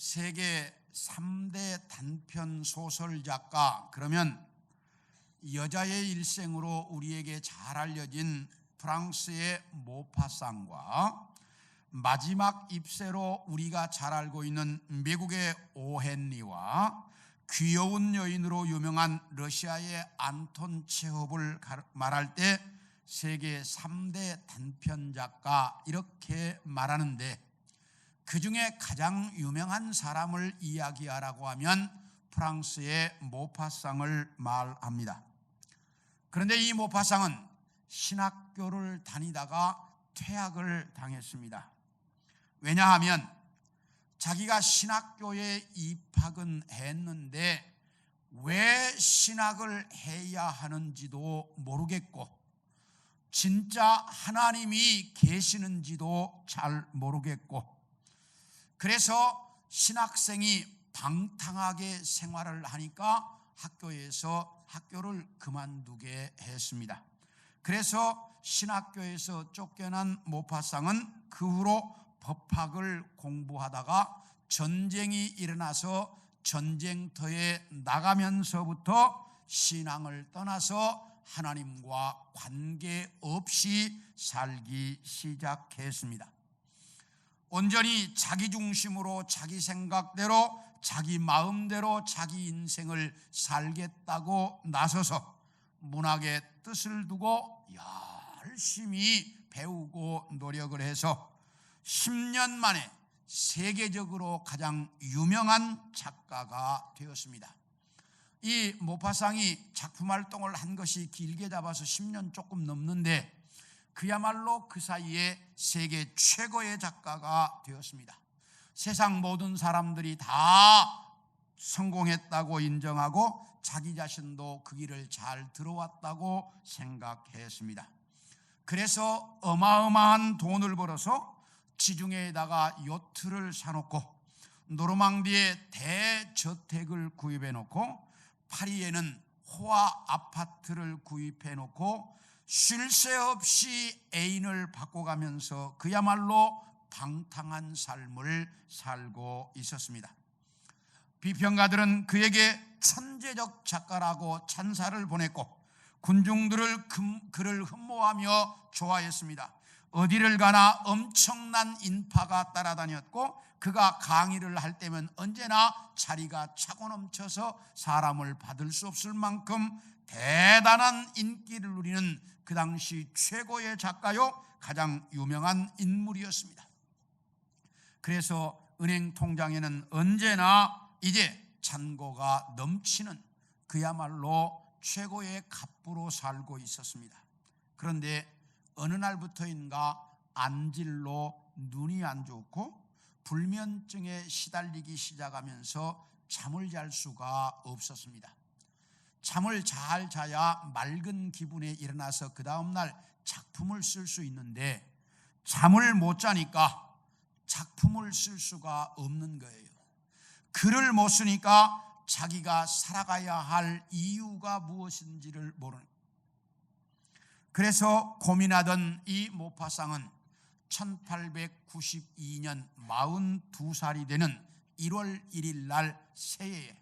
세계 3대 단편 소설 작가, 그러면 여자의 일생으로 우리에게 잘 알려진 프랑스의 모파상과 마지막 잎새로 우리가 잘 알고 있는 미국의 오헨리와 귀여운 여인으로 유명한 러시아의 안톤 체홉을 말할 때 세계 3대 단편 작가 이렇게 말하는데, 그 중에 가장 유명한 사람을 이야기하라고 하면 프랑스의 모파상을 말합니다. 그런데 이 모파상은 신학교를 다니다가 퇴학을 당했습니다. 왜냐하면 자기가 신학교에 입학은 했는데 왜 신학을 해야 하는지도 모르겠고 진짜 하나님이 계시는지도 잘 모르겠고, 그래서 신학생이 방탕하게 생활을 하니까 학교에서 학교를 그만두게 했습니다. 그래서 신학교에서 쫓겨난 모파상은 그 후로 법학을 공부하다가 전쟁이 일어나서 전쟁터에 나가면서부터 신앙을 떠나서 하나님과 관계없이 살기 시작했습니다. 온전히 자기 중심으로 자기 생각대로 자기 마음대로 자기 인생을 살겠다고 나서서 문학의 뜻을 두고 열심히 배우고 노력을 해서 10년 만에 세계적으로 가장 유명한 작가가 되었습니다. 이 모파상이 작품 활동을 한 것이 길게 잡아서 10년 조금 넘는데 그야말로 그 사이에 세계 최고의 작가가 되었습니다. 세상 모든 사람들이 다 성공했다고 인정하고 자기 자신도 그 길을 잘 들어왔다고 생각했습니다. 그래서 어마어마한 돈을 벌어서 지중해에다가 요트를 사놓고 노르망디에 대저택을 구입해놓고 파리에는 호화 아파트를 구입해놓고 쉴 새 없이 애인을 바꿔가면서 그야말로 방탕한 삶을 살고 있었습니다. 비평가들은 그에게 천재적 작가라고 찬사를 보냈고 군중들을 그를 흠모하며 좋아했습니다. 어디를 가나 엄청난 인파가 따라다녔고 그가 강의를 할 때면 언제나 자리가 차고 넘쳐서 사람을 받을 수 없을 만큼 대단한 인기를 누리는 그 당시 최고의 작가요 가장 유명한 인물이었습니다. 그래서 은행 통장에는 언제나 이제 잔고가 넘치는 그야말로 최고의 갑부로 살고 있었습니다. 그런데 어느 날부터인가 안질로 눈이 안 좋고 불면증에 시달리기 시작하면서 잠을 잘 수가 없었습니다. 잠을 잘 자야 맑은 기분에 일어나서 그 다음날 작품을 쓸 수 있는데 잠을 못 자니까 작품을 쓸 수가 없는 거예요. 글을 못 쓰니까 자기가 살아가야 할 이유가 무엇인지를 모르는. 그래서 고민하던 이 모파상은 1892년 42살이 되는 1월 1일 날 새해에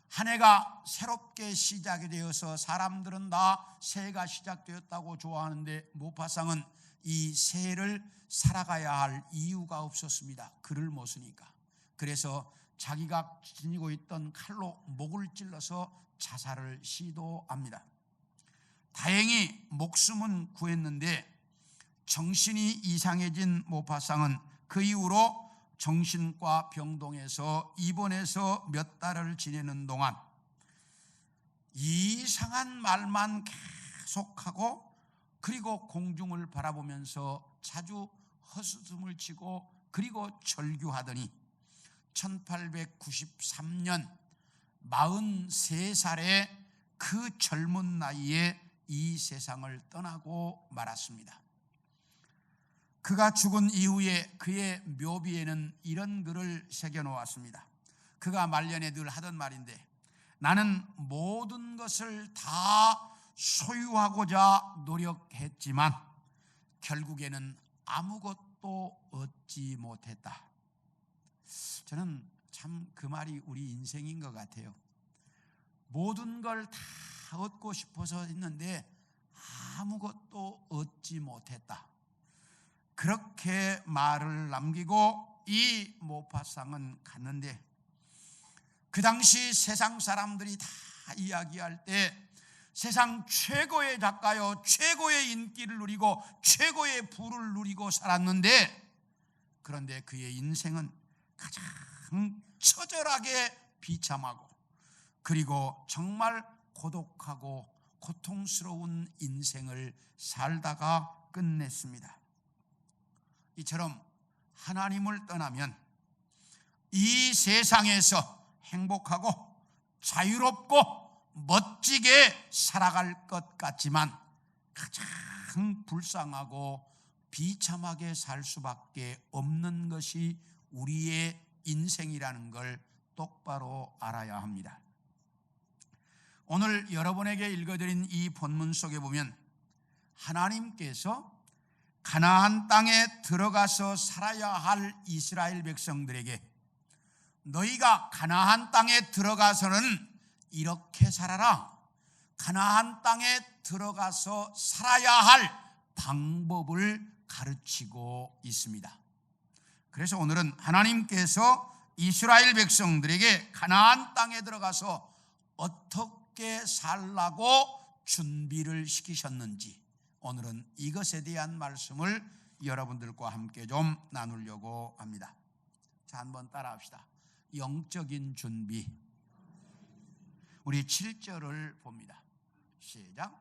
한 해가 새롭게 시작이 되어서 사람들은 다 새해가 시작되었다고 좋아하는데 모파상은 이 새해를 살아가야 할 이유가 없었습니다. 글을 못 쓰니까. 그래서 자기가 지니고 있던 칼로 목을 찔러서 자살을 시도합니다. 다행히 목숨은 구했는데 정신이 이상해진 모파상은 그 이후로 정신과 병동에서 입원해서 몇 달을 지내는 동안 이상한 말만 계속하고 그리고 공중을 바라보면서 자주 헛웃음을 치고 그리고 절규하더니 1893년 43살의 그 젊은 나이에 이 세상을 떠나고 말았습니다. 그가 죽은 이후에 그의 묘비에는 이런 글을 새겨놓았습니다. 그가 말년에 늘 하던 말인데, 나는 모든 것을 다 소유하고자 노력했지만 결국에는 아무것도 얻지 못했다. 저는 참 그 말이 우리 인생인 것 같아요. 모든 걸 다 얻고 싶어서 했는데 아무것도 얻지 못했다. 그렇게 말을 남기고 이 모파상은 갔는데, 그 당시 세상 사람들이 다 이야기할 때 세상 최고의 작가요, 최고의 인기를 누리고 최고의 부를 누리고 살았는데, 그런데 그의 인생은 가장 처절하게 비참하고 그리고 정말 고독하고 고통스러운 인생을 살다가 끝냈습니다. 이처럼 하나님을 떠나면 이 세상에서 행복하고 자유롭고 멋지게 살아갈 것 같지만 가장 불쌍하고 비참하게 살 수밖에 없는 것이 우리의 인생이라는 걸 똑바로 알아야 합니다. 오늘 여러분에게 읽어드린 이 본문 속에 보면 하나님께서 가나안 땅에 들어가서 살아야 할 이스라엘 백성들에게 너희가 가나안 땅에 들어가서는 이렇게 살아라, 가나안 땅에 들어가서 살아야 할 방법을 가르치고 있습니다. 그래서 오늘은 하나님께서 이스라엘 백성들에게 가나안 땅에 들어가서 어떻게 살라고 준비를 시키셨는지, 오늘은 이것에 대한 말씀을 여러분들과 함께 좀 나누려고 합니다. 자, 한번 따라합시다. 영적인 준비. 우리 7절을 봅니다. 시작.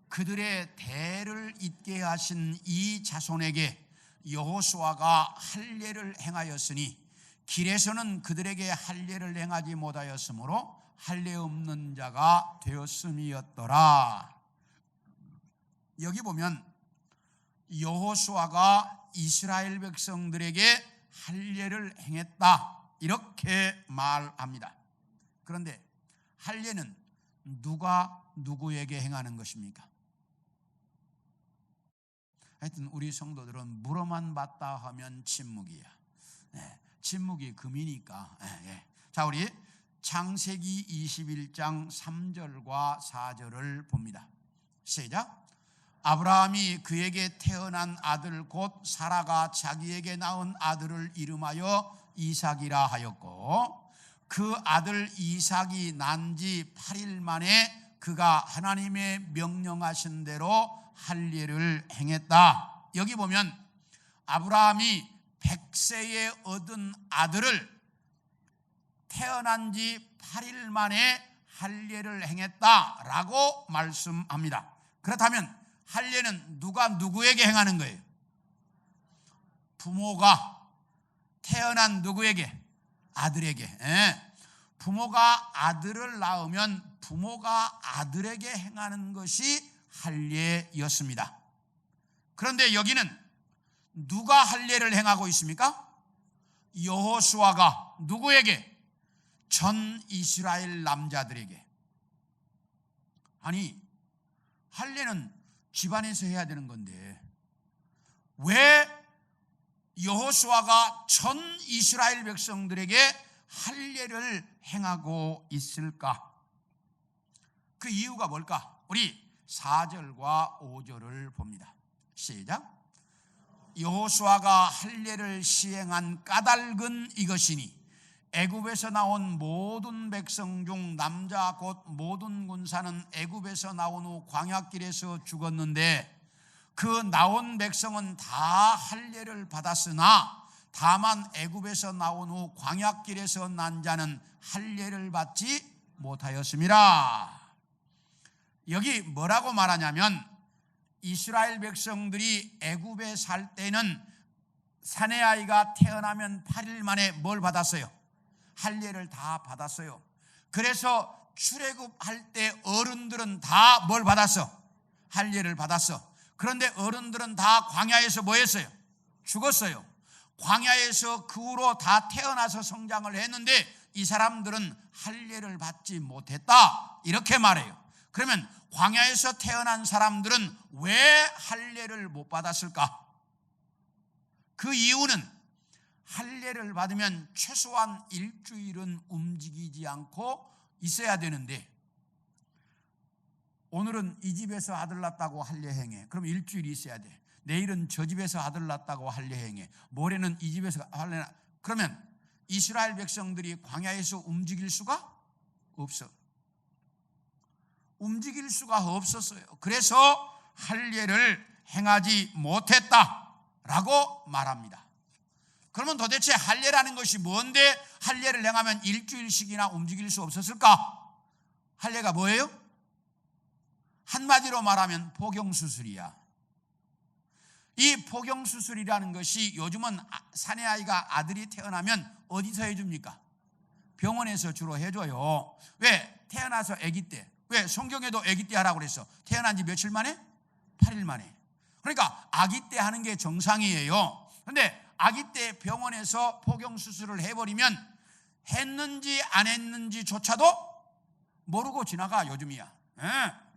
그들의 대를 잇게 하신 이 자손에게 여호수아가 할례를 행하였으니 길에서는 그들에게 할례를 행하지 못하였으므로 할례 없는 자가 되었음이었더라. 여기 보면 여호수아가 이스라엘 백성들에게 할례를 행했다, 이렇게 말합니다. 그런데 할례는 누가 누구에게 행하는 것입니까? 하여튼 우리 성도들은 물어만 봤다 하면 침묵이야. 침묵이 금이니까. 자, 우리 창세기 21장 3절과 4절을 봅니다. 시작. 아브라함이 그에게 태어난 아들 곧 사라가 자기에게 낳은 아들을 이름하여 이삭이라 하였고, 그 아들 이삭이 난 지 8일 만에 그가 하나님의 명령하신 대로 할례를 행했다. 여기 보면 아브라함이 100세에 얻은 아들을 태어난 지 8일 만에 할례를 행했다라고 말씀합니다. 그렇다면 할례는 누가 누구에게 행하는 거예요? 부모가 태어난 누구에게? 아들에게. 부모가 아들을 낳으면 부모가 아들에게 행하는 것이 할례였습니다. 그런데 여기는 누가 할례를 행하고 있습니까? 여호수아가 누구에게? 전 이스라엘 남자들에게. 아니, 할례는 집안에서 해야 되는 건데 왜 여호수아가 전 이스라엘 백성들에게 할례를 행하고 있을까? 그 이유가 뭘까? 우리 4절과 5절을 봅니다. 시작. 여호수아가 할례를 시행한 까닭은 이것이니 애굽에서 나온 모든 백성 중 남자 곧 모든 군사는 애굽에서 나온 후 광야길에서 죽었는데 그 나온 백성은 다 할례를 받았으나 다만 애굽에서 나온 후 광야길에서 난 자는 할례를 받지 못하였음이라. 여기 뭐라고 말하냐면 이스라엘 백성들이 애굽에 살 때는 사내 아이가 태어나면 8일 만에 뭘 받았어요? 할례를 다 받았어요. 그래서 출애굽할 때 어른들은 다 뭘 받았어? 할례를 받았어. 그런데 어른들은 다 광야에서 뭐 했어요? 죽었어요. 광야에서 그 후로 다 태어나서 성장을 했는데 이 사람들은 할례를 받지 못했다, 이렇게 말해요. 그러면 광야에서 태어난 사람들은 왜 할례를 못 받았을까? 그 이유는 할례를 받으면 최소한 일주일은 움직이지 않고 있어야 되는데, 오늘은 이 집에서 아들 낳았다고 할례 행해. 그럼 일주일이 있어야 돼. 내일은 저 집에서 아들 낳았다고 할례 행해. 모레는 이 집에서 할례. 그러면 이스라엘 백성들이 광야에서 움직일 수가 없어. 움직일 수가 없었어요. 그래서 할례를 행하지 못했다라고 말합니다. 그러면 도대체 할례라는 것이 뭔데 할례를 행하면 일주일씩이나 움직일 수 없었을까? 할례가 뭐예요? 한마디로 말하면 포경수술이야. 이 포경수술이라는 것이 요즘은 사내아이가 아들이 태어나면 어디서 해줍니까? 병원에서 주로 해줘요. 왜? 태어나서 아기 때. 왜? 성경에도 아기 때 하라고 그랬어. 태어난 지 며칠 만에? 8일 만에. 그러니까 아기 때 하는 게 정상이에요. 그런데 아기 때 병원에서 포경수술을 해버리면 했는지 안 했는지조차도 모르고 지나가, 요즘이야.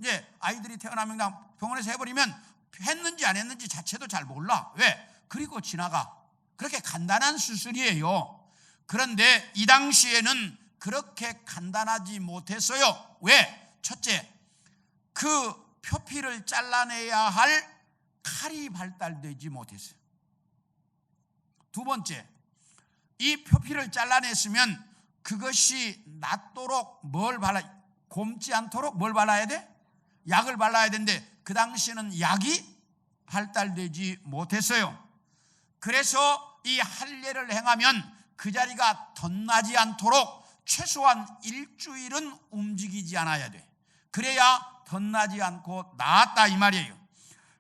이제 아이들이 태어나면 그냥 병원에서 해버리면 했는지 안 했는지 자체도 잘 몰라. 왜? 그리고 지나가. 그렇게 간단한 수술이에요. 그런데 이 당시에는 그렇게 간단하지 못했어요. 왜? 첫째, 그 표피를 잘라내야 할 칼이 발달되지 못했어요. 두 번째, 이 표피를 잘라냈으면 그것이 낫도록 뭘 곪지 않도록 뭘 발라야 돼? 약을 발라야 되는데 그 당시에는 약이 발달되지 못했어요. 그래서 이 할례를 행하면 그 자리가 덧나지 않도록 최소한 일주일은 움직이지 않아야 돼. 그래야 덧나지 않고 나았다 이 말이에요.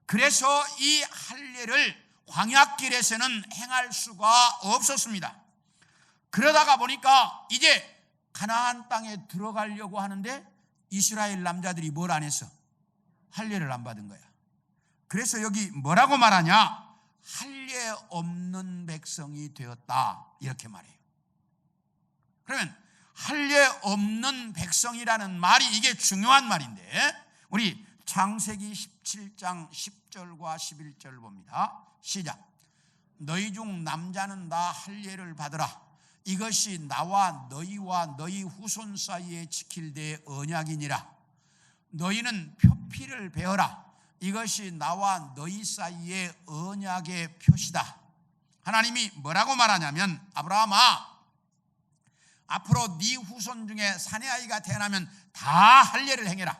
그래서 이 할례를 광야길에서는 행할 수가 없었습니다. 그러다가 보니까 이제 가나안 땅에 들어가려고 하는데 이스라엘 남자들이 뭘 안 했어? 할례를 안 받은 거야. 그래서 여기 뭐라고 말하냐? 할례 없는 백성이 되었다 이렇게 말해요. 그러면 할례 없는 백성이라는 말이 이게 중요한 말인데, 우리 창세기 17장 10절과 11절 봅니다. 시작. 너희 중 남자는 다 할례를 받으라. 이것이 나와 너희와 너희 후손 사이에 지킬 대 언약이니라. 너희는 표피를 베어라. 이것이 나와 너희 사이의 언약의 표시다. 하나님이 뭐라고 말하냐면, 아브라함아, 앞으로 네 후손 중에 사내아이가 태어나면 다 할례를 행해라.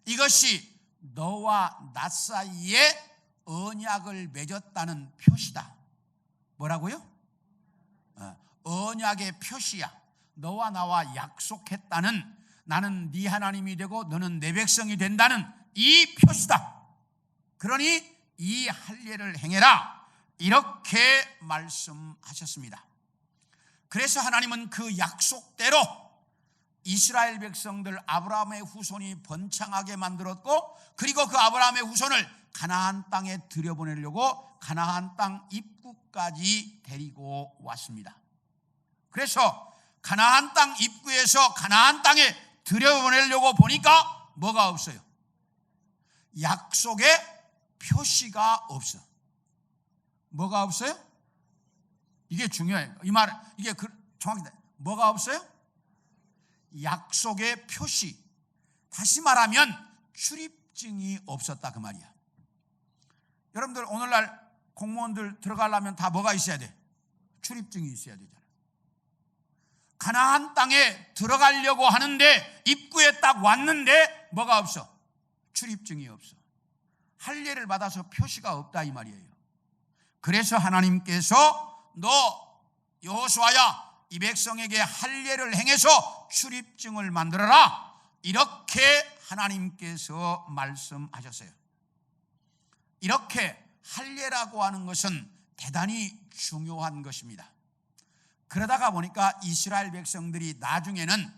이것이 너와 나 사이에 언약을 맺었다는 표시다. 뭐라고요? 언약의 표시야. 너와 나와 약속했다는, 나는 네 하나님이 되고 너는 내 백성이 된다는 이 표시다. 그러니 이 할례를 행해라 이렇게 말씀하셨습니다. 그래서 하나님은 그 약속대로 이스라엘 백성들 아브라함의 후손이 번창하게 만들었고, 그리고 그 아브라함의 후손을 가나안 땅에 들여보내려고 가나안 땅 입구까지 데리고 왔습니다. 그래서 가나안 땅 입구에서 가나안 땅에 들여보내려고 보니까 뭐가 없어요? 약속의 표시가 없어. 뭐가 없어요? 이게 중요해요. 이 말, 이게 정확히 뭐가 없어요? 약속의 표시. 다시 말하면 출입증이 없었다 그 말이야. 여러분들 오늘날 공무원들 들어가려면 다 뭐가 있어야 돼? 출입증이 있어야 되잖아. 가나안 땅에 들어가려고 하는데 입구에 딱 왔는데 뭐가 없어? 출입증이 없어. 할례를 받아서 표시가 없다 이 말이에요. 그래서 하나님께서 너 여호수아야, 이 백성에게 할례를 행해서 출입증을 만들어라 이렇게 하나님께서 말씀하셨어요. 이렇게 할례라고 하는 것은 대단히 중요한 것입니다. 그러다가 보니까 이스라엘 백성들이 나중에는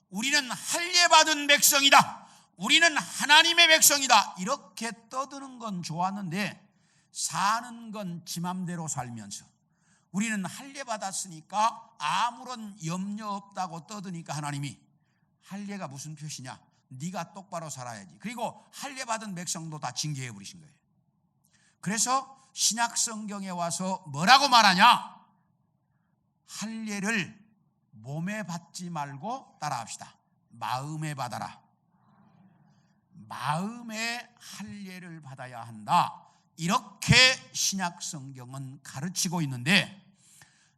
우리는 할례 받은 백성이다, 우리는 하나님의 백성이다 이렇게 떠드는 건 좋았는데 사는 건 지 맘대로 살면서 우리는 할례 받았으니까 아무런 염려 없다고 떠드니까 하나님이 할례가 무슨 표시냐? 네가 똑바로 살아야지. 그리고 할례 받은 백성도 다 징계해 버리신 거예요. 그래서 신약 성경에 와서 뭐라고 말하냐? 할례를 몸에 받지 말고 따라합시다. 마음에 받아라. 마음에 할례를 받아야 한다. 이렇게 신약 성경은 가르치고 있는데,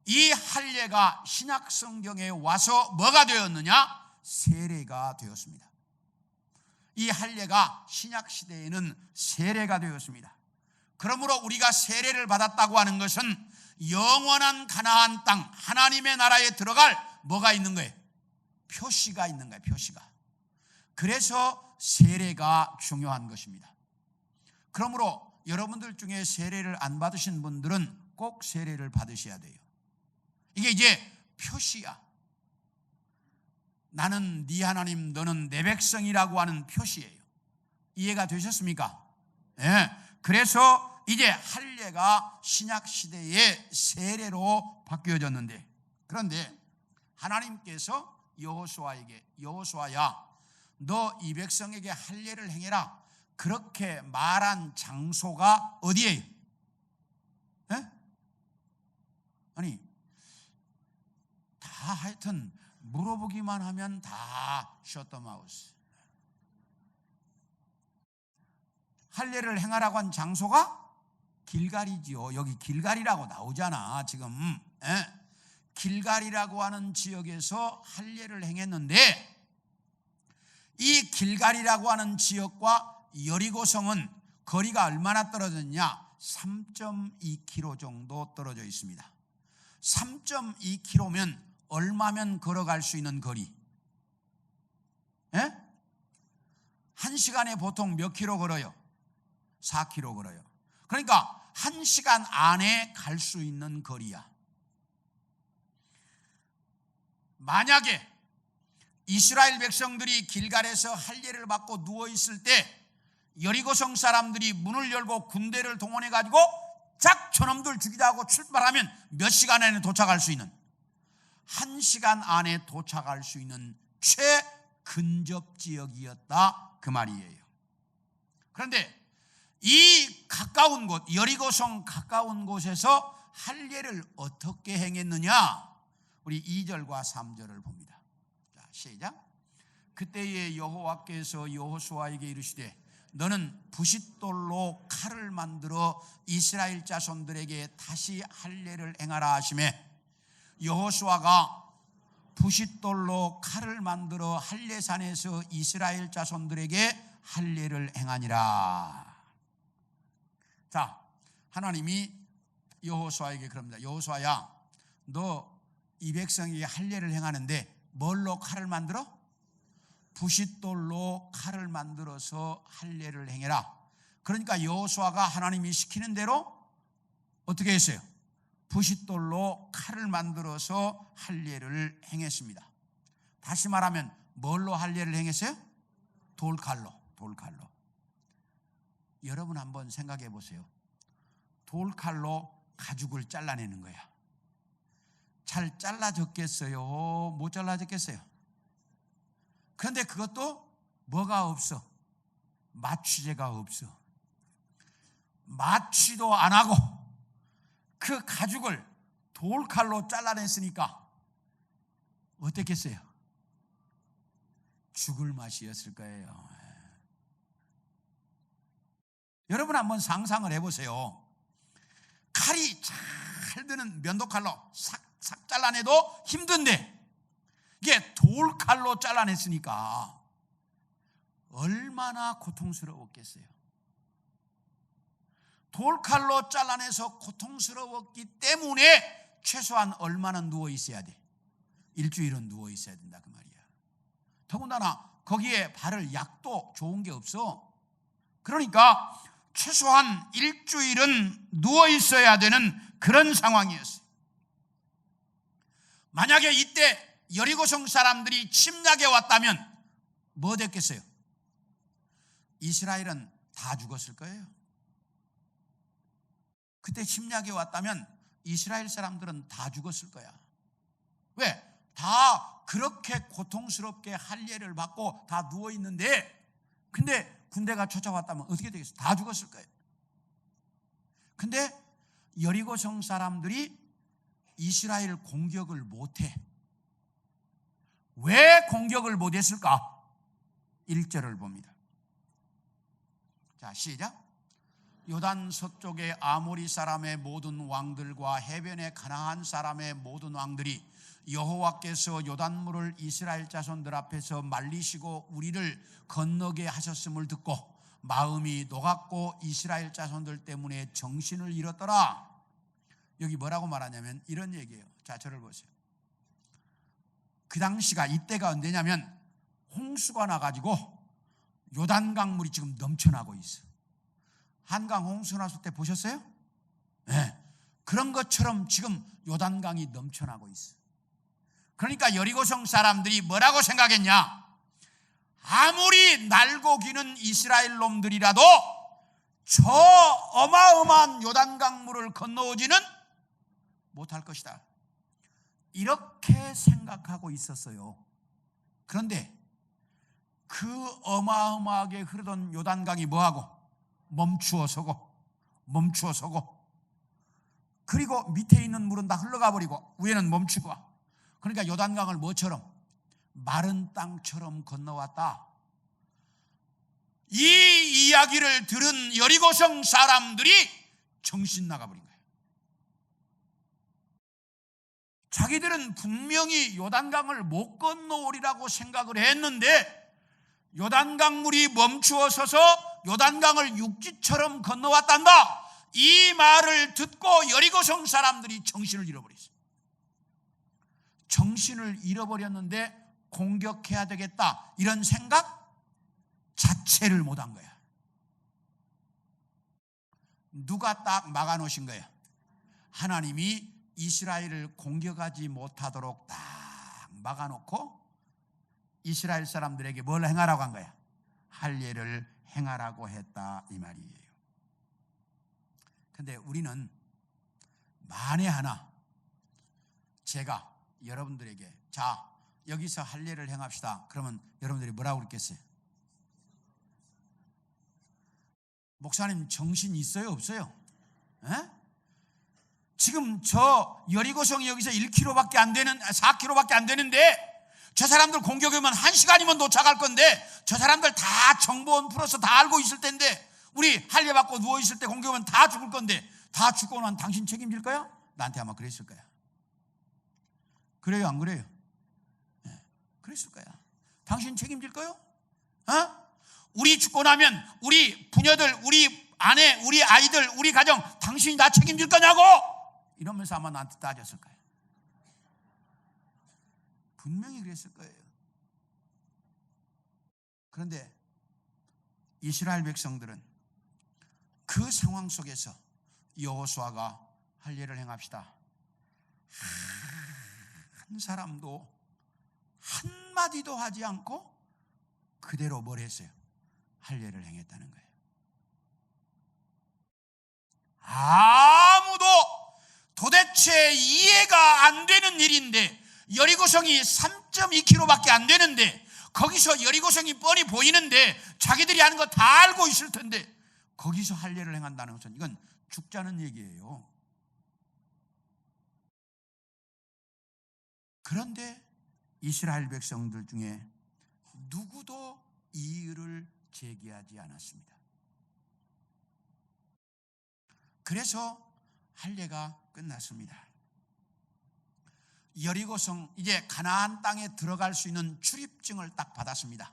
이 할례가 신약 성경에 와서 뭐가 되었느냐? 세례가 되었습니다. 이 할례가 신약 시대에는 세례가 되었습니다. 그러므로 우리가 세례를 받았다고 하는 것은 영원한 가나안 땅, 하나님의 나라에 들어갈 뭐가 있는 거예요? 표시가 있는 거예요. 표시가. 그래서 세례가 중요한 것입니다. 그러므로 여러분들 중에 세례를 안 받으신 분들은 꼭 세례를 받으셔야 돼요. 이게 이제 표시야. 나는 네 하나님, 너는 내 백성이라고 하는 표시예요. 이해가 되셨습니까? 네. 그래서 이제 할례가 신약 시대의 세례로 바뀌어졌는데, 그런데 하나님께서 여호수아에게, 여호수아야, 너 이 백성에게 할례를 행해라, 그렇게 말한 장소가 어디예요? 네? 아니, 다 하여튼 물어보기만 하면 다 셔터마우스. 할례를 행하라고 한 장소가 길갈이지요. 여기 길갈이라고 나오잖아 지금. 길갈이라고 하는 지역에서 할례를 행했는데, 이 길갈이라고 하는 지역과 여리고성은 거리가 얼마나 떨어졌냐? 3.2km 정도 떨어져 있습니다. 3.2km면 얼마면 걸어갈 수 있는 거리? 1시간에 보통 몇 킬로 걸어요? 4km 걸어요. 그러니까 1시간 안에 갈 수 있는 거리야. 만약에 이스라엘 백성들이 길갈에서 할례를 받고 누워있을 때 여리고성 사람들이 문을 열고 군대를 동원해 가지고 작 저놈들 죽이자고 출발하면 몇 시간 안에 도착할 수 있는, 1시간 안에 도착할 수 있는 최근접 지역이었다, 그 말이에요. 그런데 이 가까운 곳, 여리고성 가까운 곳에서 할례를 어떻게 행했느냐? 우리 2절과 3절을 봅니다. 자, 시작. 그때에 여호와께서 여호수아에게 이르시되 너는 부싯돌로 칼을 만들어 이스라엘 자손들에게 다시 할례를 행하라 하시매, 여호수아가 부싯돌로 칼을 만들어 할례산에서 이스라엘 자손들에게 할례를 행하니라. 자, 하나님이 여호수아에게 그럽니다. 여호수아야, 너 이 백성에게 할례를 행하는데 뭘로 칼을 만들어? 부싯돌로 칼을 만들어서 할례를 행해라. 그러니까 여호수아가 하나님이 시키는 대로 어떻게 했어요? 부싯돌로 칼을 만들어서 할례를 행했습니다. 다시 말하면 뭘로 할례를 행했어요? 돌칼로. 여러분 한번 생각해 보세요. 돌칼로 가죽을 잘라내는 거야. 잘 잘라졌겠어요? 못 잘라졌겠어요? 그런데 그것도 뭐가 없어? 마취제가 없어. 마취도 안 하고 그 가죽을 돌칼로 잘라냈으니까 어땠겠어요? 죽을 맛이었을 거예요. 여러분 한번 상상을 해보세요. 칼이 잘 드는 면도칼로 싹 잘라내도 힘든데 이게 돌칼로 잘라냈으니까 얼마나 고통스러웠겠어요. 돌칼로 잘라내서 고통스러웠기 때문에 최소한 얼마나 누워 있어야 돼? 일주일은 누워 있어야 된다, 그 말이야. 더군다나 거기에 바를 약도 좋은 게 없어. 그러니까 최소한 일주일은 누워 있어야 되는 그런 상황이었어요. 만약에 이때 여리고성 사람들이 침략해 왔다면 뭐 됐겠어요? 이스라엘은 다 죽었을 거예요. 그때 침략해 왔다면 이스라엘 사람들은 다 죽었을 거야. 왜? 다 그렇게 고통스럽게 할례를 받고 다 누워 있는데, 근데 군대가 쫓아왔다면 어떻게 되겠어요? 다 죽었을 거예요. 근데 여리고성 사람들이 이스라엘 공격을 못해. 왜 공격을 못했을까? 1절을 봅니다. 자, 시작. 요단 서쪽의 아모리 사람의 모든 왕들과 해변의 가나안 사람의 모든 왕들이 여호와께서 요단물을 이스라엘 자손들 앞에서 말리시고 우리를 건너게 하셨음을 듣고 마음이 녹았고 이스라엘 자손들 때문에 정신을 잃었더라. 여기 뭐라고 말하냐면 이런 얘기예요. 자, 저를 보세요. 그 당시가 이때가 언제냐면 홍수가 나가지고 요단강물이 지금 넘쳐나고 있어. 한강 홍수 났을 때 보셨어요? 네. 그런 것처럼 지금 요단강이 넘쳐나고 있어. 그러니까 여리고성 사람들이 뭐라고 생각했냐? 아무리 날고 기는 이스라엘 놈들이라도 저 어마어마한 요단강물을 건너오지는 못할 것이다. 이렇게 생각하고 있었어요. 그런데 그 어마어마하게 흐르던 요단강이 뭐하고? 멈추어 서고 그리고 밑에 있는 물은 다 흘러가 버리고 위에는 멈추고. 그러니까 요단강을 뭐처럼? 마른 땅처럼 건너왔다. 이 이야기를 들은 여리고성 사람들이 정신 나가버린 거예요. 자기들은 분명히 요단강을 못 건너오리라고 생각을 했는데 요단강물이 멈추어 서서 요단강을 육지처럼 건너왔단다. 이 말을 듣고 여리고성 사람들이 정신을 잃어버렸어요. 정신을 잃어버렸는데 공격해야 되겠다 이런 생각 자체를 못한 거야. 누가 딱 막아놓으신 거야? 하나님이 이스라엘을 공격하지 못하도록 딱 막아놓고 이스라엘 사람들에게 뭘 행하라고 한 거야? 할례를 행하라고 했다 이 말이에요. 근데 우리는 만에 하나 제가 여러분들에게 자 여기서 할례를 행합시다. 그러면 여러분들이 뭐라고 그랬겠어요? 목사님 정신 있어요 없어요? 에? 지금 저 여리고성이 여기서 1km밖에 안 되는 4km밖에 안 되는데 저 사람들 공격하면 1시간이면 도착할 건데 저 사람들 다 정보원 풀어서 다 알고 있을 텐데 우리 할례 받고 누워있을 때 공격하면 다 죽을 건데 다 죽고 난 당신 책임질 거야? 나한테 아마 그랬을 거야. 그래요 안 그래요? 네, 그랬을 거야. 당신 책임질 거요? 어? 우리 죽고 나면 우리 부녀들, 우리 아내, 우리 아이들, 우리 가정 당신이 다 책임질 거냐고? 이러면서 아마 나한테 따졌을 거야. 분명히 그랬을 거예요. 그런데 이스라엘 백성들은 그 상황 속에서 여호수아가 할례를 행합시다. 한 사람도 한마디도 하지 않고 그대로 뭘 했어요? 할례를 행했다는 거예요. 아무도 도대체 이해가 안 되는 일인데 여리고성이 3.2km밖에 안 되는데 거기서 여리고성이 뻔히 보이는데 자기들이 하는 거 다 알고 있을 텐데 거기서 할례를 행한다는 것은 이건 죽자는 얘기예요. 그런데 이스라엘 백성들 중에 누구도 이의를 제기하지 않았습니다. 그래서 할례가 끝났습니다. 여리고성 이제 가나안 땅에 들어갈 수 있는 출입증을 딱 받았습니다.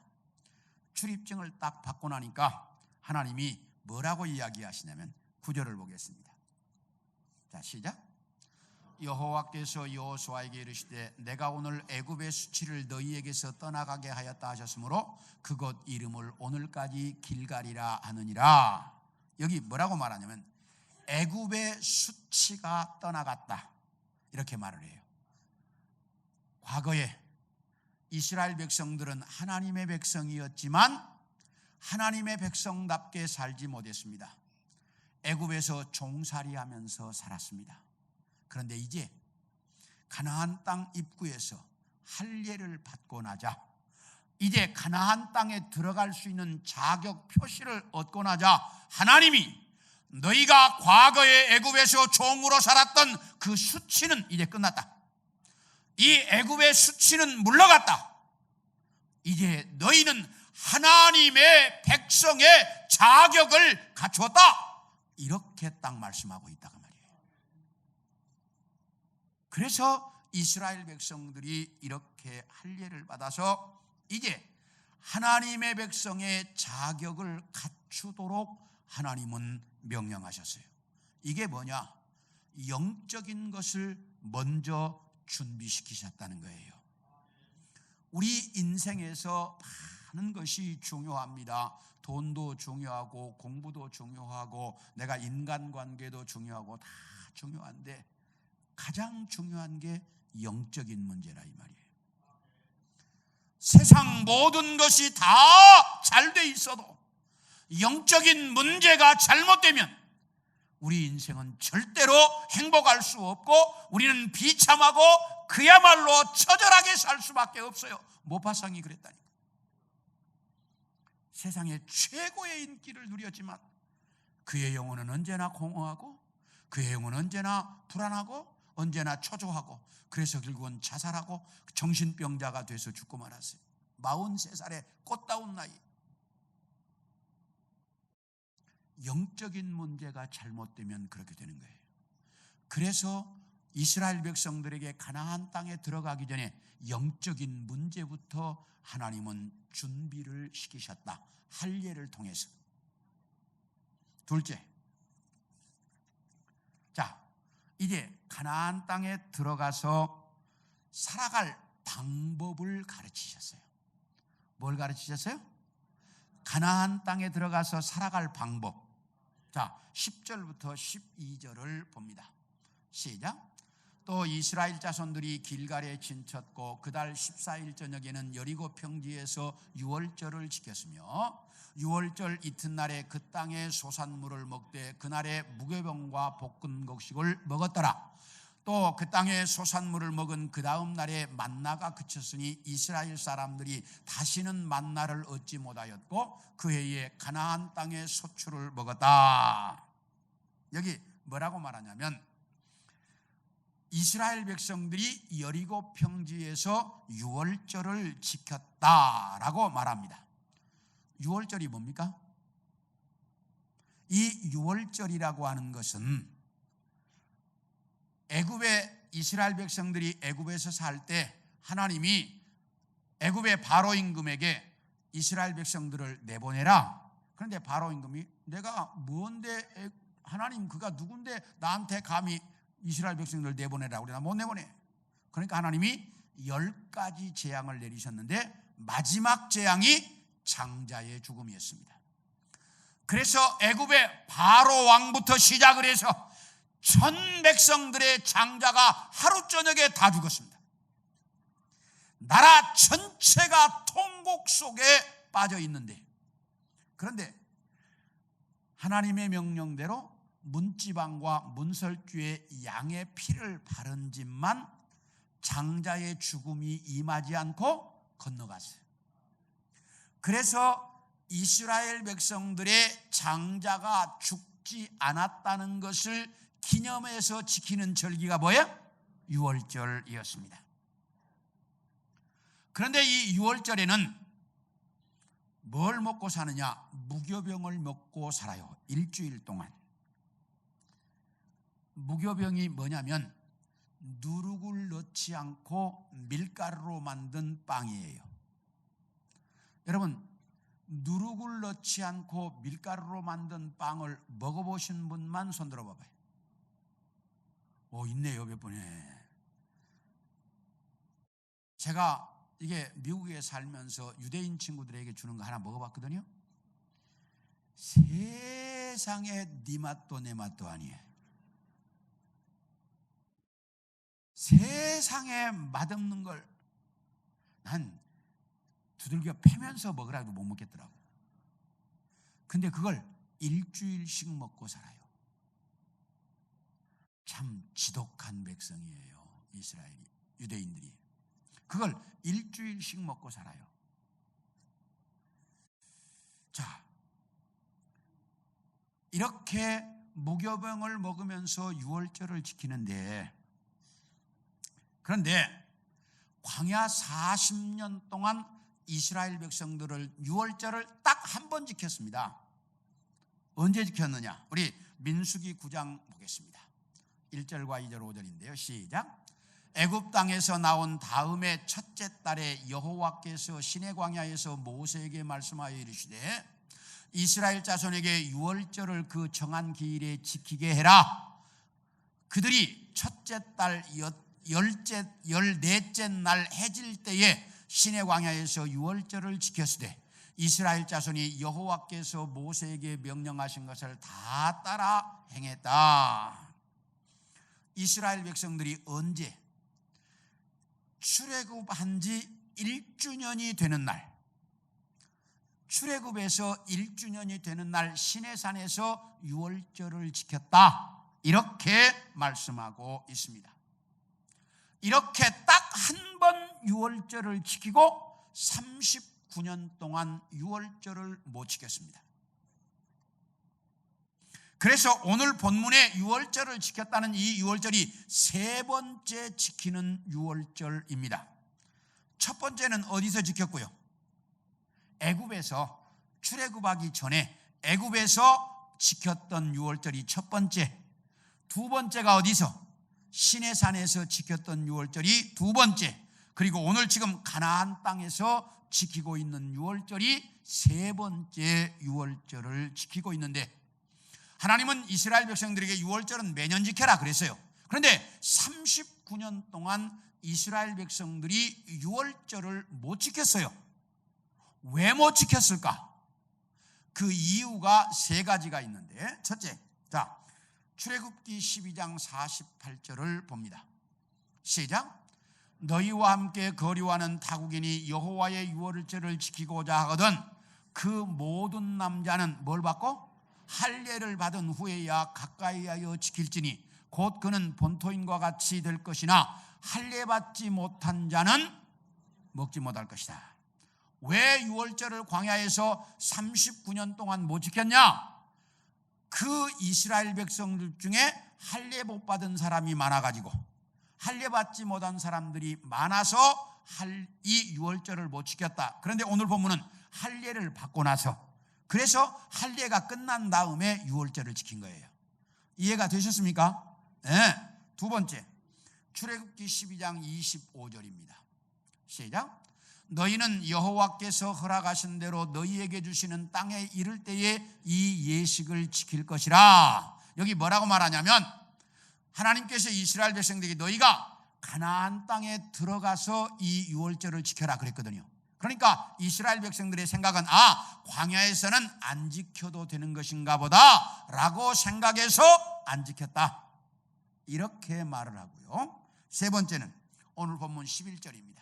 출입증을 딱 받고 나니까 하나님이 뭐라고 이야기하시냐면 9절을 보겠습니다. 자, 시작. 여호와께서 여호수아에게 이르시되 내가 오늘 애굽의 수치를 너희에게서 떠나가게 하였다 하셨으므로 그곳 이름을 오늘까지 길갈이라 하느니라. 여기 뭐라고 말하냐면 애굽의 수치가 떠나갔다 이렇게 말을 해요. 과거에 이스라엘 백성들은 하나님의 백성이었지만 하나님의 백성답게 살지 못했습니다. 애굽에서 종살이하면서 살았습니다. 그런데 이제 가나안 땅 입구에서 할례를 받고 나자 이제 가나안 땅에 들어갈 수 있는 자격 표시를 얻고 나자 하나님이 너희가 과거에 애굽에서 종으로 살았던 그 수치는 이제 끝났다. 이 애굽의 수치는 물러갔다. 이제 너희는 하나님의 백성의 자격을 갖추었다. 이렇게 딱 말씀하고 있다가 말이에요. 그래서 이스라엘 백성들이 이렇게 할례를 받아서 이제 하나님의 백성의 자격을 갖추도록 하나님은 명령하셨어요. 이게 뭐냐? 영적인 것을 먼저 준비시키셨다는 거예요. 우리 인생에서 많은 것이 중요합니다. 돈도 중요하고 공부도 중요하고 내가 인간관계도 중요하고 다 중요한데 가장 중요한 게 영적인 문제라 이 말이에요. 세상 모든 것이 다 잘 돼 있어도 영적인 문제가 잘못되면 우리 인생은 절대로 행복할 수 없고 우리는 비참하고 그야말로 처절하게 살 수밖에 없어요. 모파상이 그랬다니까. 세상의 최고의 인기를 누렸지만 그의 영혼은 언제나 공허하고 그의 영혼은 언제나 불안하고 언제나 초조하고 그래서 결국은 자살하고 정신병자가 돼서 죽고 말았어요. 43살의 꽃다운 나이. 영적인 문제가 잘못되면 그렇게 되는 거예요. 그래서 이스라엘 백성들에게 가나안 땅에 들어가기 전에 영적인 문제부터 하나님은 준비를 시키셨다. 할례를 통해서. 둘째, 자 이제 가나안 땅에 들어가서 살아갈 방법을 가르치셨어요. 뭘 가르치셨어요? 가나안 땅에 들어가서 살아갈 방법. 자 10절부터 12절을 봅니다. 시작. 또 이스라엘 자손들이 길갈에 진쳤고 그달 14일 저녁에는 여리고 평지에서 유월절을 지켰으며 유월절 이튿날에 그 땅의 소산물을 먹되 그날에 무교병과 볶은 곡식을 먹었더라. 또 그 땅의 소산물을 먹은 그 다음 날에 만나가 그쳤으니 이스라엘 사람들이 다시는 만나를 얻지 못하였고 그 해에 가나안 땅의 소출을 먹었다. 여기 뭐라고 말하냐면 이스라엘 백성들이 여리고 평지에서 유월절을 지켰다라고 말합니다. 유월절이 뭡니까? 이 유월절이라고 하는 것은 애굽의 이스라엘 백성들이 애굽에서 살 때 하나님이 애굽의 바로 임금에게 이스라엘 백성들을 내보내라. 그런데 바로 임금이 내가 뭔데 하나님 그가 누군데 나한테 감히 이스라엘 백성들을 내보내라고 그래. 나 못 내보내. 그러니까 하나님이 10가지 재앙을 내리셨는데 마지막 재앙이 장자의 죽음이었습니다. 그래서 애굽의 바로 왕부터 시작을 해서 전 백성들의 장자가 하루 저녁에 다 죽었습니다. 나라 전체가 통곡 속에 빠져 있는데 그런데 하나님의 명령대로 문지방과 문설주에 양의 피를 바른 집만 장자의 죽음이 임하지 않고 건너갔어요. 그래서 이스라엘 백성들의 장자가 죽지 않았다는 것을 기념해서 지키는 절기가 뭐예요? 유월절이었습니다. 그런데 이 유월절에는 뭘 먹고 사느냐? 무교병을 먹고 살아요. 일주일 동안. 무교병이 뭐냐면 누룩을 넣지 않고 밀가루로 만든 빵이에요. 여러분 누룩을 넣지 않고 밀가루로 만든 빵을 먹어보신 분만 손 들어봐봐요. 있네요 몇 분에. 제가 이게 미국에 살면서 유대인 친구들에게 주는 거 하나 먹어봤거든요. 세상에 네 맛도 내 맛도 아니에요. 세상에 맛없는 걸 난 두들겨 패면서 먹으라도 못 먹겠더라고. 근데 그걸 일주일씩 먹고 살아요. 참 지독한 백성이에요. 이스라엘이, 유대인들이. 그걸 일주일씩 먹고 살아요. 자, 이렇게 무교병을 먹으면서 유월절을 지키는데, 그런데 광야 40년 동안 이스라엘 백성들을 유월절을 딱 한 번 지켰습니다. 언제 지켰느냐? 우리 민수기 9장 보겠습니다. 1절과 2절 5절인데요. 시작. 애굽 땅에서 나온 다음에 첫째 달에 여호와께서 시내 광야에서 모세에게 말씀하여 이르시되 이스라엘 자손에게 유월절을 그 정한 기일에 지키게 해라. 그들이 첫째 달 열넷째 날 해질 때에 시내 광야에서 유월절을 지켰으되 이스라엘 자손이 여호와께서 모세에게 명령하신 것을 다 따라 행했다. 이스라엘 백성들이 언제 출애굽한 지 1주년이 되는 날, 출애굽에서 1주년이 되는 날 시내산에서 유월절을 지켰다, 이렇게 말씀하고 있습니다. 이렇게 딱 한 번 유월절을 지키고 39년 동안 유월절을 못 지켰습니다. 그래서 오늘 본문에 유월절을 지켰다는 이 유월절이 세 번째 지키는 유월절입니다. 첫 번째는 어디서 지켰고요? 애굽에서, 출애굽하기 전에 애굽에서 지켰던 유월절이 첫 번째. 두 번째가 어디서? 시내산에서 지켰던 유월절이 두 번째. 그리고 오늘 지금 가나안 땅에서 지키고 있는 유월절이 세 번째 유월절을 지키고 있는데, 하나님은 이스라엘 백성들에게 유월절은 매년 지켜라 그랬어요. 그런데 39년 동안 이스라엘 백성들이 유월절을 못 지켰어요. 왜 못 지켰을까? 그 이유가 세 가지가 있는데, 첫째, 자, 출애굽기 12장 48절을 봅니다. 시작. 너희와 함께 거류하는 타국인이 여호와의 유월절을 지키고자 하거든 그 모든 남자는 뭘 받고? 할례를 받은 후에야 가까이 하여 지킬지니 곧 그는 본토인과 같이 될 것이나 할례 받지 못한 자는 먹지 못할 것이다. 왜 유월절을 광야에서 39년 동안 못 지켰냐? 그 이스라엘 백성들 중에 할례 못 받은 사람이 많아가지고, 할례 받지 못한 사람들이 많아서 이 유월절을 못 지켰다. 그런데 오늘 본문은 할례를 받고 나서, 그래서 할례가 끝난 다음에 유월절을 지킨 거예요. 이해가 되셨습니까? 네. 두 번째, 출애굽기 12장 25절입니다. 시작. 너희는 여호와께서 허락하신 대로 너희에게 주시는 땅에 이를 때에 이 예식을 지킬 것이라. 여기 뭐라고 말하냐면, 하나님께서 이스라엘 백성들에게 너희가 가나안 땅에 들어가서 이 유월절을 지켜라 그랬거든요. 그러니까 이스라엘 백성들의 생각은 광야에서는 안 지켜도 되는 것인가 보다 라고 생각해서 안 지켰다, 이렇게 말을 하고요. 세 번째는 오늘 본문 11절입니다.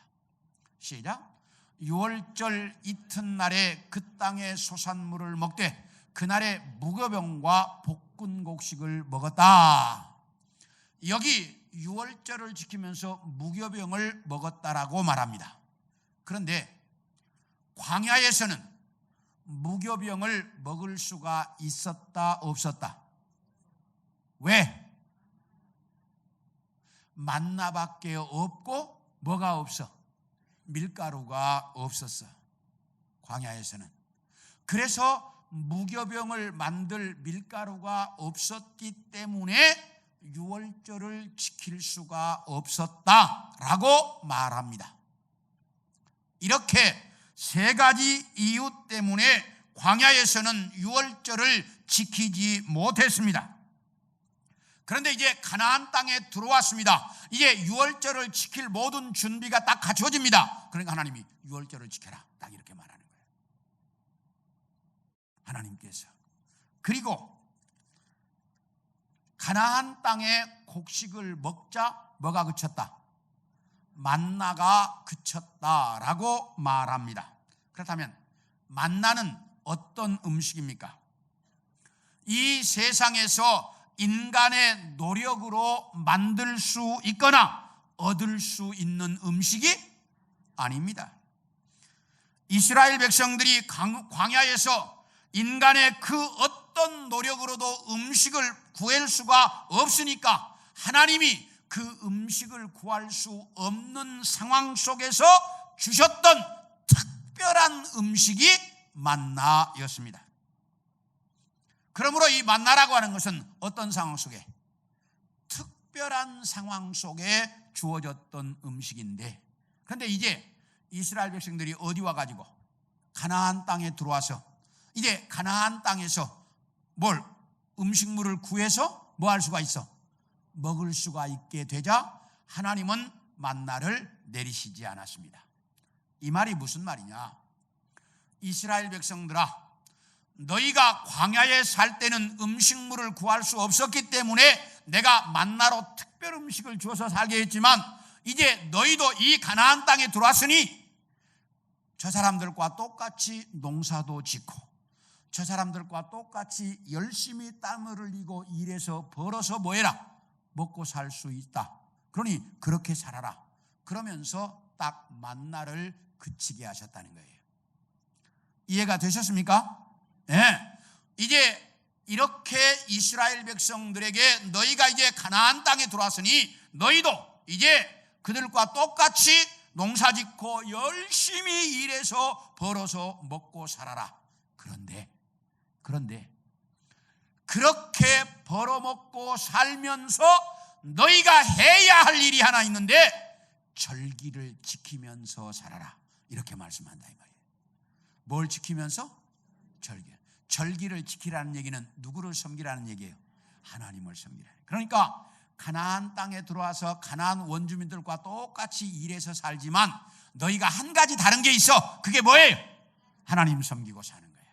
시작. 유월절 이튿날에 그 땅의 소산물을 먹되 그날에 무교병과 볶은 곡식을 먹었다. 여기 유월절을 지키면서 무교병을 먹었다라고 말합니다. 그런데 광야에서는 무교병을 먹을 수가 있었다 없었다? 왜? 만나밖에 없고 뭐가 없어? 밀가루가 없었어, 광야에서는. 그래서 무교병을 만들 밀가루가 없었기 때문에 유월절을 지킬 수가 없었다라고 말합니다. 이렇게 세 가지 이유 때문에 광야에서는 유월절을 지키지 못했습니다. 그런데 이제 가나안 땅에 들어왔습니다. 이제 유월절을 지킬 모든 준비가 딱 갖춰집니다. 그러니까 하나님이 유월절을 지켜라, 딱 이렇게 말하는 거예요, 하나님께서. 그리고 가나안 땅에 곡식을 먹자 뭐가 그쳤다? 만나가 그쳤다라고 말합니다. 그렇다면 만나는 어떤 음식입니까? 이 세상에서 인간의 노력으로 만들 수 있거나 얻을 수 있는 음식이 아닙니다. 이스라엘 백성들이 광야에서 인간의 그 어떤 노력으로도 음식을 구할 수가 없으니까 하나님이 그 음식을 구할 수 없는 상황 속에서 주셨던 특별한 음식이 만나였습니다. 그러므로 이 만나라고 하는 것은 어떤 상황 속에? 특별한 상황 속에 주어졌던 음식인데, 그런데 이제 이스라엘 백성들이 어디 와가지고 가나안 땅에 들어와서 이제 가나안 땅에서 뭘 음식물을 구해서 뭐 할 수가 있어? 먹을 수가 있게 되자 하나님은 만나를 내리시지 않았습니다. 이 말이 무슨 말이냐? 이스라엘 백성들아, 너희가 광야에 살 때는 음식물을 구할 수 없었기 때문에 내가 만나로 특별 음식을 주어서 살게 했지만 이제 너희도 이 가나안 땅에 들어왔으니 저 사람들과 똑같이 농사도 짓고 저 사람들과 똑같이 열심히 땀을 흘리고 일해서 벌어서 뭐해라? 먹고 살 수 있다. 그러니 그렇게 살아라. 그러면서 딱 만나를 그치게 하셨다는 거예요. 이해가 되셨습니까? 네. 이제 이렇게 이스라엘 백성들에게 너희가 이제 가나안 땅에 들어왔으니 너희도 이제 그들과 똑같이 농사짓고 열심히 일해서 벌어서 먹고 살아라. 그런데 그렇게 벌어먹고 살면서 너희가 해야 할 일이 하나 있는데 절기를 지키면서 살아라. 이렇게 말씀한다 이 말이에요. 뭘 지키면서? 절기를 지키라는 얘기는 누구를 섬기라는 얘기예요? 하나님을 섬기라. 그러니까 가나안 땅에 들어와서 가나안 원주민들과 똑같이 일해서 살지만 너희가 한 가지 다른 게 있어. 그게 뭐예요? 하나님 섬기고 사는 거예요.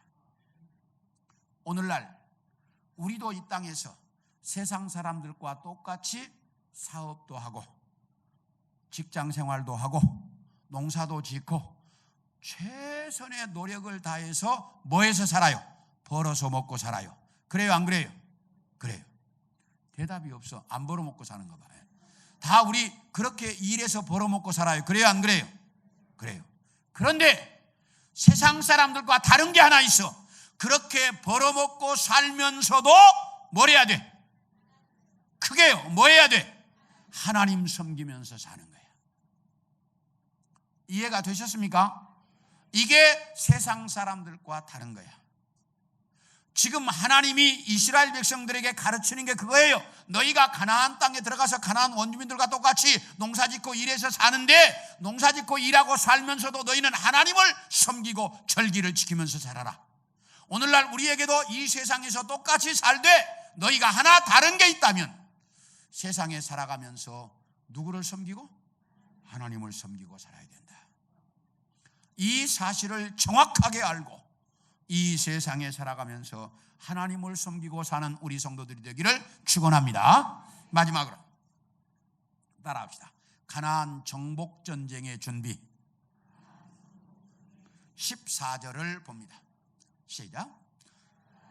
오늘날 우리도 이 땅에서 세상 사람들과 똑같이 사업도 하고 직장 생활도 하고 농사도 짓고 최선의 노력을 다해서 뭐해서 살아요? 벌어서 먹고 살아요. 그래요, 안 그래요? 그래요. 대답이 없어. 안 벌어먹고 사는 거 봐요. 다 우리 그렇게 일해서 벌어먹고 살아요. 그래요, 안 그래요? 그래요. 그런데 세상 사람들과 다른 게 하나 있어. 그렇게 벌어먹고 살면서도 뭘 해야 돼? 그게요, 뭐 해야 돼? 하나님 섬기면서 사는 거예요. 이해가 되셨습니까? 이게 세상 사람들과 다른 거야. 지금 하나님이 이스라엘 백성들에게 가르치는 게 그거예요. 너희가 가나안 땅에 들어가서 가나안 원주민들과 똑같이 농사짓고 일해서 사는데 농사짓고 일하고 살면서도 너희는 하나님을 섬기고 절기를 지키면서 살아라. 오늘날 우리에게도 이 세상에서 똑같이 살되 너희가 하나 다른 게 있다면 세상에 살아가면서 누구를 섬기고? 하나님을 섬기고 살아야 된다. 이 사실을 정확하게 알고 이 세상에 살아가면서 하나님을 섬기고 사는 우리 성도들이 되기를 축원합니다. 마지막으로 따라합시다. 가나안 정복 전쟁의 준비. 14절을 봅니다. 시작.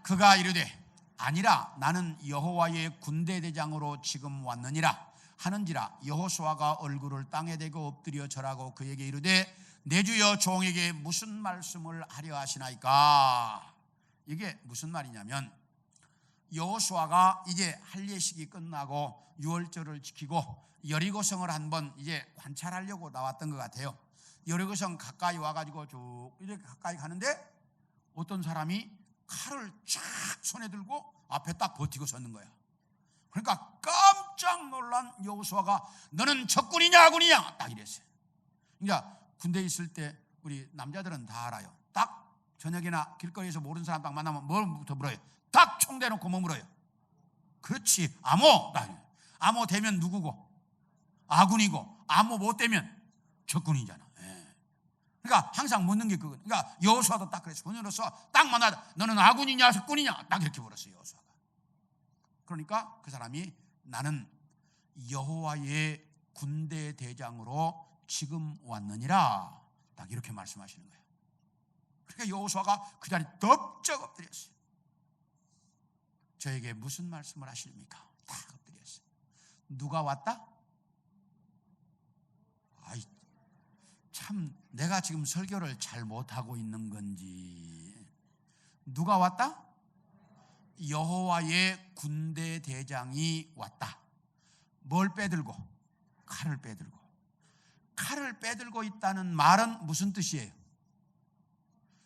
그가 이르되 아니라 나는 여호와의 군대 대장으로 지금 왔느니라 하는지라 여호수아가 얼굴을 땅에 대고 엎드려 절하고 그에게 이르되 내 주여 종에게 무슨 말씀을 하려 하시나이까. 이게 무슨 말이냐면 여호수아가 이제 할례식이 끝나고 유월절을 지키고 여리고성을 한번 이제 관찰하려고 나왔던 것 같아요. 여리고성 가까이 와가지고 쭉 이렇게 가까이 가는데 어떤 사람이 칼을 쫙 손에 들고 앞에 딱 버티고 섰는 거야. 그러니까 깜짝 놀란 여호수아가 너는 적군이냐 아군이냐 딱 이랬어요. 그러니까 군대에 있을 때 우리 남자들은 다 알아요. 딱 저녁이나 길거리에서 모르는 사람 딱 만나면 뭘부터 물어요? 딱 총 대놓고 뭐 물어요? 그렇지, 암호. 암호 되면 누구고? 아군이고, 암호 못 되면 적군이잖아. 그러니까 항상 묻는 게 그거. 그러니까 여호수아도 딱 그랬어. 군인으로서 딱 만나다 너는 아군이냐 적군이냐 딱 이렇게 물었어요. 여호수아가. 그러니까 그 사람이 나는 여호와의 군대 대장으로 지금 왔느니라 딱 이렇게 말씀하시는 거예요. 그러니까 여호수아가 그 자리에 덥적 엎드렸어요. 저에게 무슨 말씀을 하십니까? 딱 엎드렸어요. 누가 왔다? 아이 참 내가 지금 설교를 잘 못하고 있는 건지 누가 왔다? 여호와의 군대 대장이 왔다. 뭘 빼들고? 칼을 빼들고. 칼을 빼들고 있다는 말은 무슨 뜻이에요?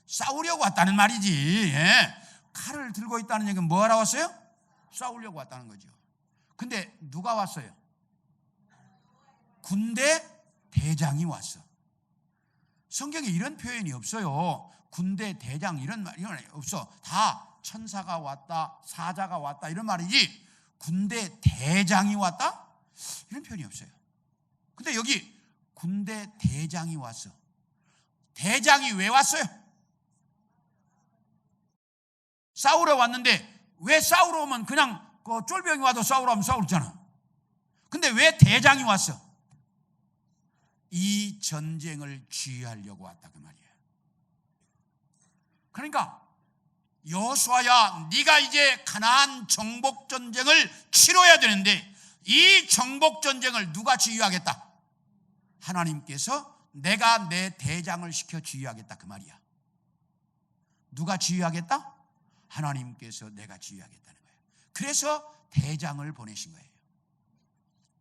싸우려고 왔다는 말이지. 예. 칼을 들고 있다는 얘기는 뭐 하러 왔어요? 싸우려고 왔다는 거죠. 근데 누가 왔어요? 군대 대장이 왔어. 성경에 이런 표현이 없어요. 군대 대장 이런 말이 없어. 다 천사가 왔다, 사자가 왔다 이런 말이지, 군대 대장이 왔다? 이런 표현이 없어요. 근데 여기 군대 대장이 왔어. 대장이 왜 왔어요? 싸우러 왔는데, 왜 싸우러 오면 그냥 쫄병이 와도 싸우러 하면 싸우잖아. 근데 왜 대장이 왔어? 이 전쟁을 지휘하려고 왔다 그 말이에요. 그러니까 여호수아야, 네가 이제 가나안 정복 전쟁을 치러야 되는데, 이 정복 전쟁을 누가 지휘하겠다? 하나님께서 내가 내 대장을 시켜 지휘하겠다 그 말이야. 누가 지휘하겠다? 하나님께서 내가 지휘하겠다는 거예요. 그래서 대장을 보내신 거예요.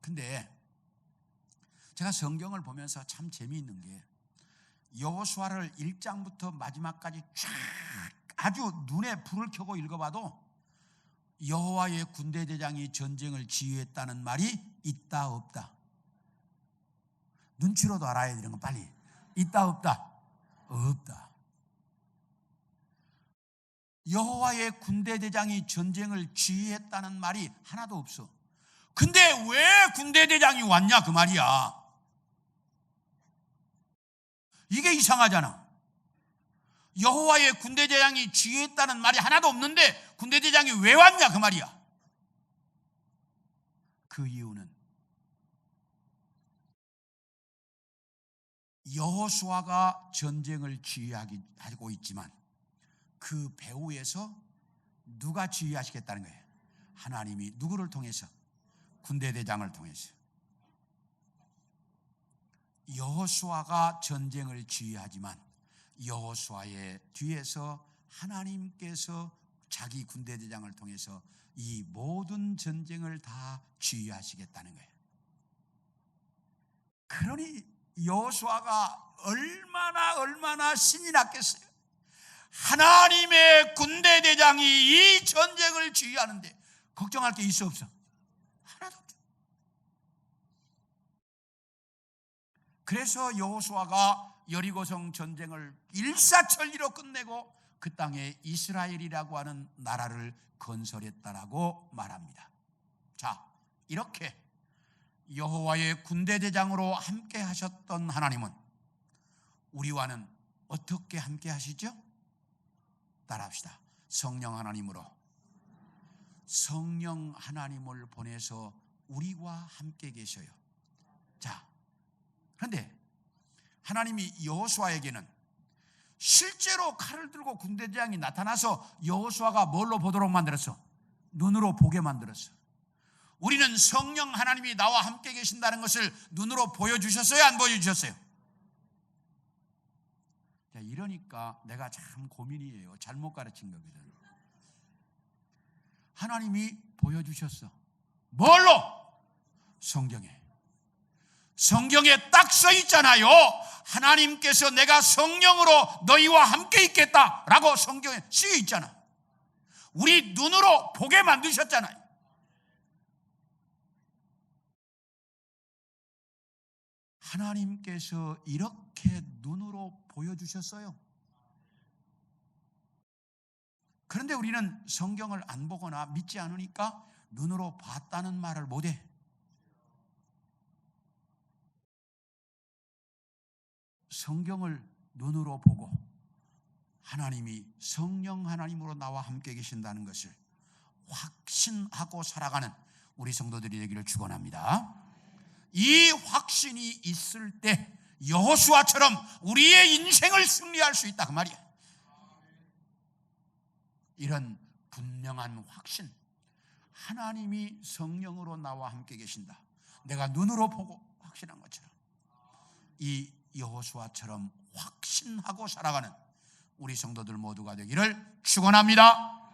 근데 제가 성경을 보면서 참 재미있는 게, 여호수아를 1장부터 마지막까지 쫙 아주 눈에 불을 켜고 읽어봐도 여호와의 군대 대장이 전쟁을 지휘했다는 말이 있다 없다? 눈치로도 알아야 되는 거 빨리. 있다 없다? 없다. 여호와의 군대 대장이 전쟁을 지휘했다는 말이 하나도 없어. 근데 왜 군대 대장이 왔냐 그 말이야. 이게 이상하잖아. 여호와의 군대 대장이 지휘했다는 말이 하나도 없는데 군대 대장이 왜 왔냐 그 말이야. 그 이유는 여호수아가 전쟁을 지휘하고 있지만 그 배후에서 누가 지휘하시겠다는 거예요? 하나님이 누구를 통해서? 군대 대장을 통해서. 여호수아가 전쟁을 지휘하지만 여호수아의 뒤에서 하나님께서 자기 군대 대장을 통해서 이 모든 전쟁을 다 지휘하시겠다는 거예요. 그러니 여호수아가 얼마나 신이 났겠어요. 하나님의 군대 대장이 이 전쟁을 지휘하는데 걱정할 게 있어 없어? 하나도 없죠. 그래서 여호수아가 여리고성 전쟁을 일사천리로 끝내고 그 땅에 이스라엘이라고 하는 나라를 건설했다라고 말합니다. 자, 이렇게 여호와의 군대 대장으로 함께 하셨던 하나님은 우리와는 어떻게 함께 하시죠? 따라합시다. 성령 하나님으로. 성령 하나님을 보내서 우리와 함께 계셔요. 자, 그런데 하나님이 여호수아에게는 실제로 칼을 들고 군대 대장이 나타나서 여호수아가 뭘로 보도록 만들었어? 눈으로 보게 만들었어. 우리는 성령 하나님이 나와 함께 계신다는 것을 눈으로 보여주셨어요? 안 보여주셨어요? 자, 이러니까 내가 참 고민이에요. 잘못 가르친 거거든. 하나님이 보여주셨어. 뭘로? 성경에. 성경에 딱 써 있잖아요. 하나님께서 내가 성령으로 너희와 함께 있겠다라고 성경에 쓰여 있잖아. 우리 눈으로 보게 만드셨잖아요. 하나님께서 이렇게 눈으로 보여주셨어요. 그런데 우리는 성경을 안 보거나 믿지 않으니까 눈으로 봤다는 말을 못해. 성경을 눈으로 보고 하나님이 성령 하나님으로 나와 함께 계신다는 것을 확신하고 살아가는 우리 성도들이 되기를 축원합니다. 이 확신이 있을 때 여호수아처럼 우리의 인생을 승리할 수 있다 그 말이야. 이런 분명한 확신, 하나님이 성령으로 나와 함께 계신다, 내가 눈으로 보고 확신한 것처럼 이 여호수아처럼 확신하고 살아가는 우리 성도들 모두가 되기를 축원합니다.